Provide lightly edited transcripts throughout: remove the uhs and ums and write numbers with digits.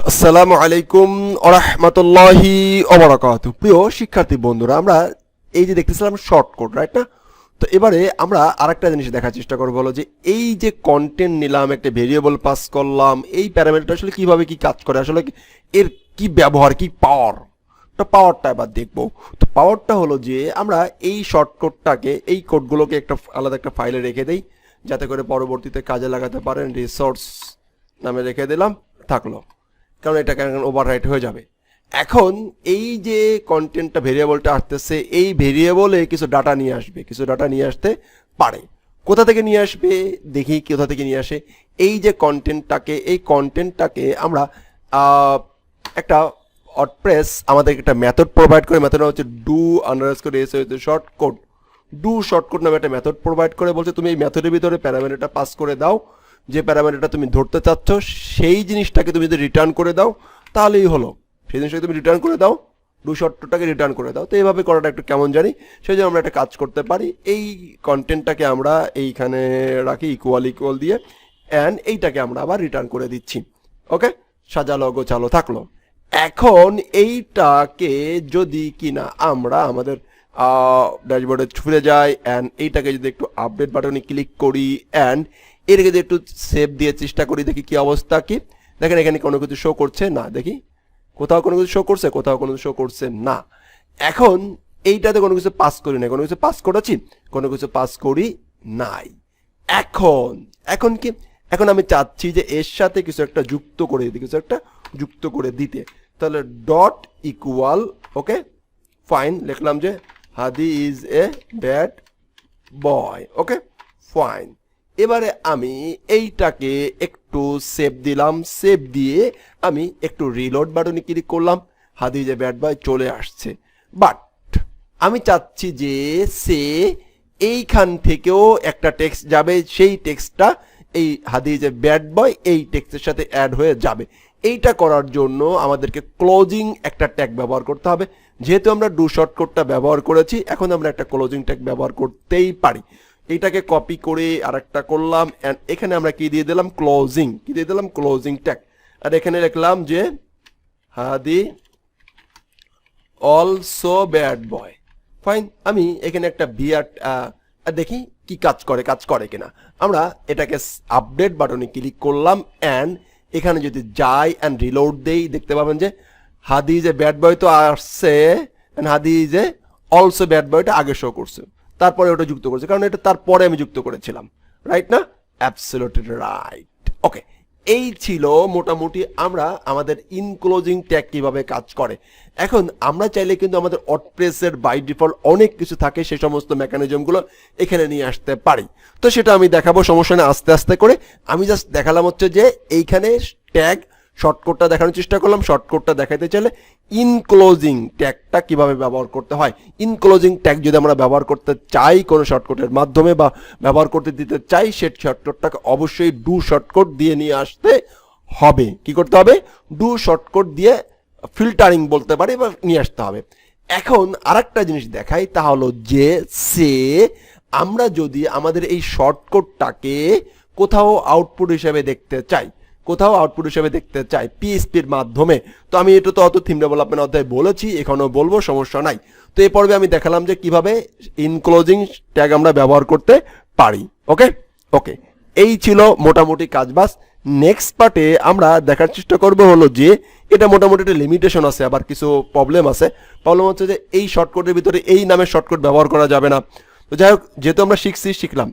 আসসালামু আলাইকুম ওয়া রাহমাতুল্লাহি ওয়া বারাকাতুহু। প্রিয় শিক্ষার্থী বন্ধুরা, আমরা এই যে দেখতেছিলাম শর্ট কোড, রাইট না? তো এবারে আমরা আরেকটা জিনিস দেখার চেষ্টা করব, হলো যে এই যে কন্টেন্ট নিলাম, একটা ভেরিয়েবল পাস করলাম, এই প্যারামিটারটা আসলে কিভাবে কি কাজ করে, আসলে এর কি ব্যবহার, কি পাওয়ারটা এবার দেখব। তো পাওয়ারটা হলো যে আমরা এই শর্টকটটাকে, এই কোডগুলোকে একটা আলাদা একটা ফাইলে রেখে দেই, যাতে করে পরবর্তীতে কাজে লাগাতে পারেন। রিসোর্স নামে রেখে দিলাম, থাকলো, কারণ এটা ওভাররাইট হয়ে যাবে। এখন এই যে কন্টেন্টটা ভেরিয়েবলটা আসতেছে, এই ভেরিয়েবলে কিছু ডাটা নিয়ে আসতে পারে। কোথা থেকে নিয়ে আসবে দেখি, কোথা থেকে নিয়ে আসে। এই যে কন্টেন্টটাকে আমরা একটা ওয়ার্ডপ্রেস আমাদেরকে একটা মেথড প্রোভাইড করে, মেথডটা হচ্ছে ডু শর্টকোড নামে একটা মেথড প্রোভাইড করে। বলছে তুমি এই মেথডের ভিতরে প্যারামিটারটা পাস করে দাও, যে প্যারামিটারটা তুমি ধরতে চাচ্ছ সেই জিনিসটাকে তুমি যদি রিটার্ন করে দাও তাহলেই হলো। সেই জিনিসটাকে তুমি রিটার্ন করে দাও, ডু শর্টকোডটাকে রিটার্ন করে দাও। তো এইভাবে করাটা একটু কেমন জানি, সেই জন্য আমরা একটা কাজ করতে পারি। এই কন্টেন্টটাকে আমরা এইখানে রাখি ইকুয়াল দিয়ে, অ্যান্ড এইটাকে আমরা আবার রিটার্ন করে দিচ্ছি। ওকে, সাজালো গোছালো থাকলো। এখন এইটাকে যদি কিনা আমরা আমাদের ড্যাশবোর্ডে ফিরে যাই, অ্যান্ড এইটাকে যদি একটু আপডেট বাটনে ক্লিক করি, অ্যান্ড এর যদি একটু সেভ দিয়ে চেষ্টা করি, দেখি কি অবস্থা। কি দেখেন, এখানে কোনো কিছু শো করছে না। দেখি কোথাও কোনো কিছু শো করছে, কোথাও কোনো কিছু শো করছে না। এখন এইটাতে কোনো কিছু পাস করি নাই, কোনো কিছু পাস করেছি, কোনো কিছু পাস করি নাই। এখন কি, এখন আমি চাচ্ছি যে এর সাথে কিছু একটা যুক্ত করে দিতে। তাহলে ডট ইকুয়াল, ওকে ফাইন, লিখলাম যে Hadi is a bad boy. Okay fine. এবারে আমি এইটাকে একটু সেভ দিলাম, সেভ দিয়ে আমি একটু রিলোড বাটনে ক্লিক করলাম, হাদি যে ব্যাড বয় চলে আসছে। বাট আমি চাচ্ছি যে সে এইখান থেকেও একটা টেক্সট যাবে, সেই টেক্সটটা এই হাদি যে ব্যাড বয় এই টেক্সটের সাথে অ্যাড হয়ে যাবে। এইটা করার জন্য আমাদেরকে ক্লোজিং একটা ট্যাগ ব্যবহার করতে হবে। যেহেতু আমরা ডু শর্টকোডটা ব্যবহার করেছি, এখন আমরা একটা ক্লোজিং ট্যাগ ব্যবহার করতেই পারি। এইটাকে কপি করে আরেকটা করলাম, এন্ড এখানে আমরা কি দিয়ে দিলাম, ক্লোজিং ট্যাগ। আর এখানে লিখলাম যে হাদি অলসো ব্যাড বয়। ফাইন, আমি এখানে একটা বিআর দেখি কি কাজ করে কিনা। আমরা এটাকে আপডেট বাটনে ক্লিক করলাম, অ্যান্ড এখানে যদি যাই অ্যান্ড রিলোড দেই, দেখতে পাবেন যে হাদি যে ব্যাড বয় তো আসছে, অ্যান্ড হাদি যে অলসো ব্যাড বয়টা আগে শো করছে, তারপরে ওটা যুক্ত করছে, কারণ এটা তারপরে আমি যুক্ত করেছিলাম, রাইট না? Absolutely right. ওকে, এই ছিল মোটামুটি আমরা আমাদের ইনক্লোজিং ট্যাগ কিভাবে কাজ করে। এখন আমরা চাইলে কিন্তু আমাদের ওয়ার্ডপ্রেসের বাই ডিফল্ট অনেক কিছু থাকে, সেই সমস্ত মেকানিজমগুলো এখানে নিয়ে আসতে পারি। তো সেটা আমি দেখাবো, সমস্যা নেই, আস্তে আস্তে করে। আমি জাস্ট দেখালাম হচ্ছে যে এইখানে ট্যাগ শর্টকোডটা দেখানোর চেষ্টা করলাম। শর্টকোডটা দেখাতে চাইলে ইনক্লোজিং ট্যাগটা কিভাবে ব্যবহার করতে হয়। ইনক্লোজিং ট্যাগ যদি আমরা ব্যবহার করতে চাই কোনো শর্টকোডের মাধ্যমে বা ব্যবহার করতে দিতে চাই, সেই শর্টকোডটাকে অবশ্যই ডু শর্টকোড দিয়ে নিয়ে আসতে হবে। কি করতে হবে? ডু শর্টকোড দিয়ে ফিল্টারিং বলতে পারি বা নিয়ে আসতে হবে। এখন আরেকটা জিনিস দেখাই, তা হলো যে আমরা যদি আমাদের এই শর্টকোডটাকে কোথাও আউটপুট হিসেবে দেখতে চাই পিএইচপির মাধ্যমে, তো আমি এটা তো অত থিম ডেভেলপমেন্ট অধ্যায় বলেছি, এখানেও বলবো, সমস্যা নাই। তো এই পর্বে আমি দেখালাম যে কিভাবে ইনক্লোজিং ট্যাগ আমরা ব্যবহার করতে পারি। ওকে, এই ছিল মোটামুটি কাজবাজ। নেক্সট পার্টে আমরা দেখার চেষ্টা করবো হলো যে এটা মোটামুটি একটা লিমিটেশন আছে, আবার কিছু প্রবলেম হচ্ছে যে এই শর্টকোডের ভিতরে এই নামের শর্টকোড ব্যবহার করা যাবে না। তো যাই হোক, যেহেতু আমরা শিখলাম,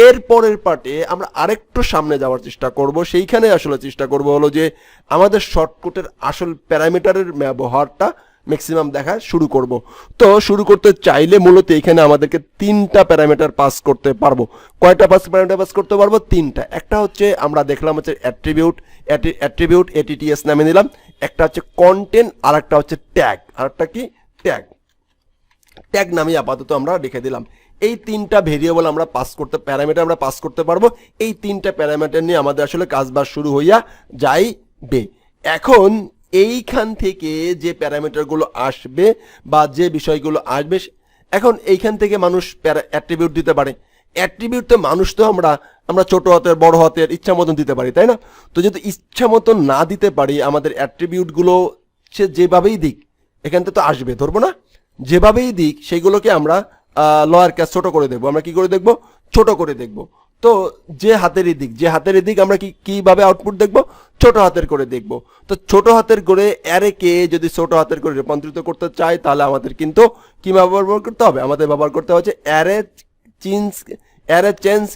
এরপরের পার্টে আমরা আরেকটু সামনে যাওয়ার চেষ্টা করব। সেইখানে আসলে চেষ্টা করব হলো যে আমাদের শর্টকোডের আসল প্যারামিটারের ব্যবহারটা ম্যাক্সিমাম দেখা শুরু করব। তো শুরু করতে চাইলে মূলত এখানে আমাদেরকে 3টা প্যারামিটার পাস করতে পারবো। কয়টা প্যারামিটার পাস করতে পারবো? 3টা। একটা হচ্ছে আমরা দেখলাম হচ্ছে অ্যাট্রিবিউট ATTS নামে নিলাম। একটা হচ্ছে কন্টেন্ট, আর একটা হচ্ছে ট্যাগ, আরেকটা কি ট্যাগ নামে আপাতত আমরা রেখে দিলাম। এই 3টা ভেরিয়েবল আমরা প্যারামিটার আমরা পাস করতে পারবো। এই 3টা প্যারামিটার নিয়ে আমাদের আসলে কাজবাজ শুরু হইয়া যাইবে। এখন এইখান থেকে যে প্যারামিটারগুলো আসবে বা যে বিষয়গুলো আসবে, এখন এইখান থেকে মানুষ অ্যাট্রিবিউট দিতে পারে। অ্যাট্রিবিউট তো মানুষ তো আমরা আমরা ছোট হাতের বড় হাতের ইচ্ছা মতন দিতে পারি, তাই না? তো যদি ইচ্ছা মতন না দিতে পারি, আমাদের অ্যাট্রিবিউটগুলো সে যেভাবেই দিক এখান থেকে তো আসবে, ধরবো না? যেভাবেই দিক সেগুলোকে আমরা লোয়ার কেস ছোট করে দেখবো। আমরা কি করে দেখবো? ছোট করে দেখবো। তো যে হাতেরই দিক আমরা কিভাবে আউটপুট দেখবো? ছোট হাতের করে দেখবো। তো ছোট হাতের করে অ্যারেকে যদি ছোট হাতের করে রূপান্তরিত করতে চাই, তাহলে আমাদের কিন্তু কি ব্যবহার করতে হবে? আমাদের ব্যবহার করতে হচ্ছে অ্যারে চেঞ্জ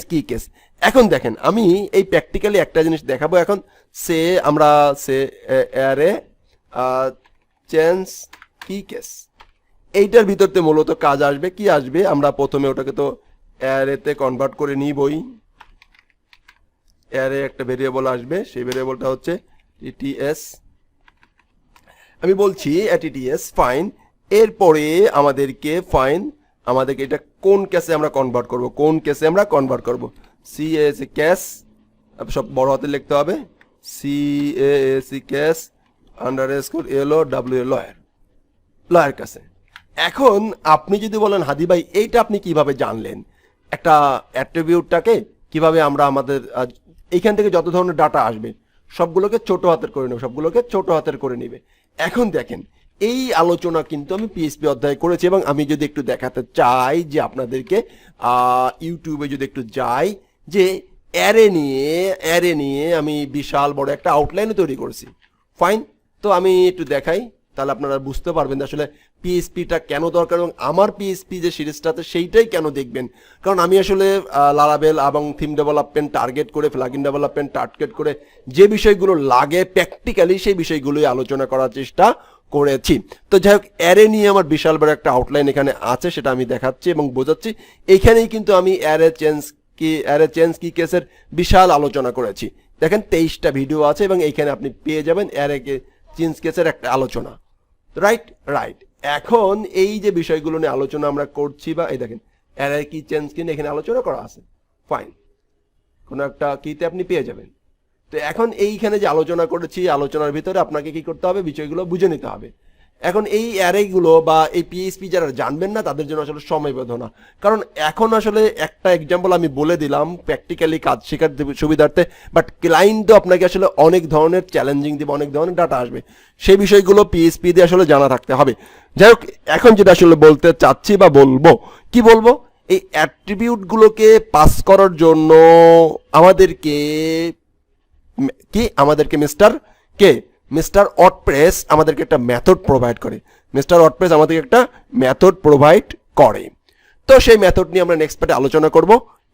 কি কেস। এখন দেখেন, আমি এই প্র্যাকটিক্যালি একটা জিনিস দেখাবো। এখন আমরা অ্যারে চেঞ্জ কি কেস, এইটার ভিতরতে মূলত কাজ আসবে কি আসবে? আমরা প্রথমে ওটাকে তো অ্যারেতে কনভার্ট করে নিবই। অ্যারে একটা ভেরিয়েবল আসবে, সেই ভেরিয়েবলটা হচ্ছে টিটিএস। আমি বলছি টিটিএস ফাইন। এরপরে আমাদেরকে এটা কোন কেসে আমরা কনভার্ট করব? সিএসি ক্যাশ, সব বড় হাতে লিখতে হবে। CAC cash underscore LO W lower কাছে। এখন আপনি যদি বলেন হাদি ভাই এইটা আপনি কিভাবে জানলেন? একটা অ্যাট্রিবিউটটাকে কিভাবে আমরা আমাদের এইখান থেকে যত ধরনের ডাটা আসবে সবগুলোকে ছোট হাতের করে নেবে। এখন দেখেন, এই আলোচনা কিন্তু আমি পিএইচপি অধ্যায়ে করেছি, এবং আমি যদি একটু দেখাতে চাই যে আপনাদেরকে ইউটিউবে যদি একটু যাই, যে অ্যারে নিয়ে আমি বিশাল বড় একটা আউটলাইনও তৈরি করেছি। ফাইন, তো আমি একটু দেখাই, তাহলে আপনারা বুঝতে পারবেন যে আসলে পিএইচপিটা কেন দরকার, এবং আমার পিএইচপি যে সিরিজটাতে সেইটাই কেন দেখবেন। কারণ আমি আসলে লারাবেল এবং থিম ডেভেলপমেন্ট টার্গেট করে, প্লাগইন ডেভেলপমেন্ট টার্গেট করে যে বিষয়গুলো লাগে প্র্যাকটিক্যালি সেই বিষয়গুলোই আলোচনা করার চেষ্টা করেছি। তো যাই হোক, অ্যারে নিয়ে আমার বিশাল বড় একটা আউটলাইন এখানে আছে, সেটা আমি দেখাচ্ছি এবং বোঝাচ্ছি। এইখানেই কিন্তু আমি অ্যারে চেঞ্জ কি কেসের বিশাল আলোচনা করেছি। দেখেন 23টা ভিডিও আছে, এবং এইখানে আপনি পেয়ে যাবেন অ্যারে চেঞ্জ কেসের একটা আলোচনা। রাইট। এখন এই যে বিষয়গুলো নিয়ে আলোচনা আমরা করছি, বা এই দেখেন অ্যারে কি চেঞ্জ কি এখানে আলোচনা করা আছে। ফাইন, কোনো একটা কিতে আপনি পেয়ে যাবেন। তো এখন এইখানে যে আলোচনা করেছি, আলোচনার ভিতরে আপনাকে কি করতে হবে? বিষয়গুলো বুঝে নিতে হবে। এখন এই অ্যারেগুলো বা এই পিএইচপি যারা জানবেন না তাদের জন্য আসলে সময় না, কারণ এখন আসলে একটা এক্সাম্পল আমি বলে দিলাম প্র্যাকটিক্যালি কাজ শেখার সুবিধার্থে, বাট ক্লায়েন্ট তো আপনাকে আসলে অনেক ধরনের চ্যালেঞ্জিং দিবে, অনেক ধরনের ডাটা আসবে, সেই বিষয়গুলো পিএইচপি দিয়ে আসলে জানা থাকতে হবে। যাই হোক, এখন যেটা আসলে বলতে চাচ্ছি বা বলবো, এই অ্যাট্রিবিউটগুলোকে পাস করার জন্য আমাদেরকে মিস্টার ওয়ার্ডপ্রেস আমাদেরকে একটা মেথড প্রোভাইড করে। তো সেই মেথড নিয়ে আমরা নেক্সট পার্টে আলোচনা করব।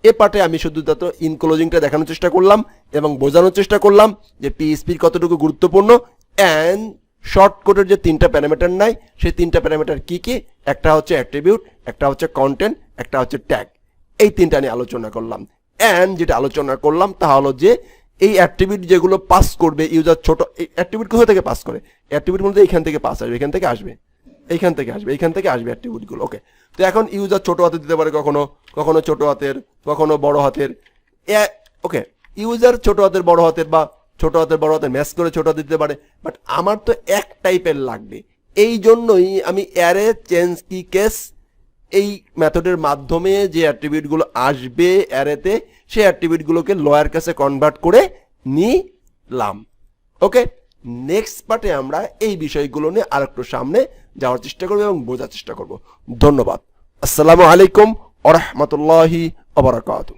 এ পার্টে আমি শুধুমাত্র ইনক্লোজিংটা দেখানোর চেষ্টা করলাম এবং বোঝানোর চেষ্টা করলাম যে পিএইচপির কতটুকু গুরুত্বপূর্ণ, অ্যান্ড শর্টকোডের যে 3টা প্যারামিটার নাই, সেই 3টা প্যারামিটার কি, একটা হচ্ছে অ্যাট্রিবিউট, একটা হচ্ছে কন্টেন্ট, একটা হচ্ছে ট্যাগ। এই 3টা নিয়ে আলোচনা করলাম। অ্যান্ড যেটা আলোচনা করলাম তা হলো যে এই অ্যাট্রিবিউট যেগুলো পাস করবে ইউজার, ছোট অ্যাট্রিবিউট কোথা থেকে পাস করে? অ্যাট্রিবিউট বলতে এইখান থেকে পাস আসবে, এইখান থেকে আসবে অ্যাট্রিবিউটগুলো। ওকে, তো এখন ইউজার ছোট হাতে দিতে পারে, কখনো ছোট হাতের, কখনো বড় হাতের। ওকে, ইউজার ছোট হাতের বড় হাতের বা ছোট হাতের বড় হাতের ম্যাচ করে ছোট হাতে দিতে পারে, বাট আমার তো এক টাইপের লাগবে। এই জন্যই আমি অ্যারে চেঞ্জ কি কেস এই মেথডের মাধ্যমে যে অ্যাট্রিবিউটগুলো আসবে অ্যারেতে, সেই অ্যাট্রিবিউটগুলোকে লয়ার কাছে কনভার্ট করে নিলাম। ওকে, নেক্সট পার্টে আমরা এই বিষয়গুলো নিয়ে আরেকটু সামনে যাওয়ার চেষ্টা করব এবং বোঝার চেষ্টা করব। ধন্যবাদ। আসসালামু আলাইকুম ওয়া রাহমাতুল্লাহি ওয়া বারাকাতুহু।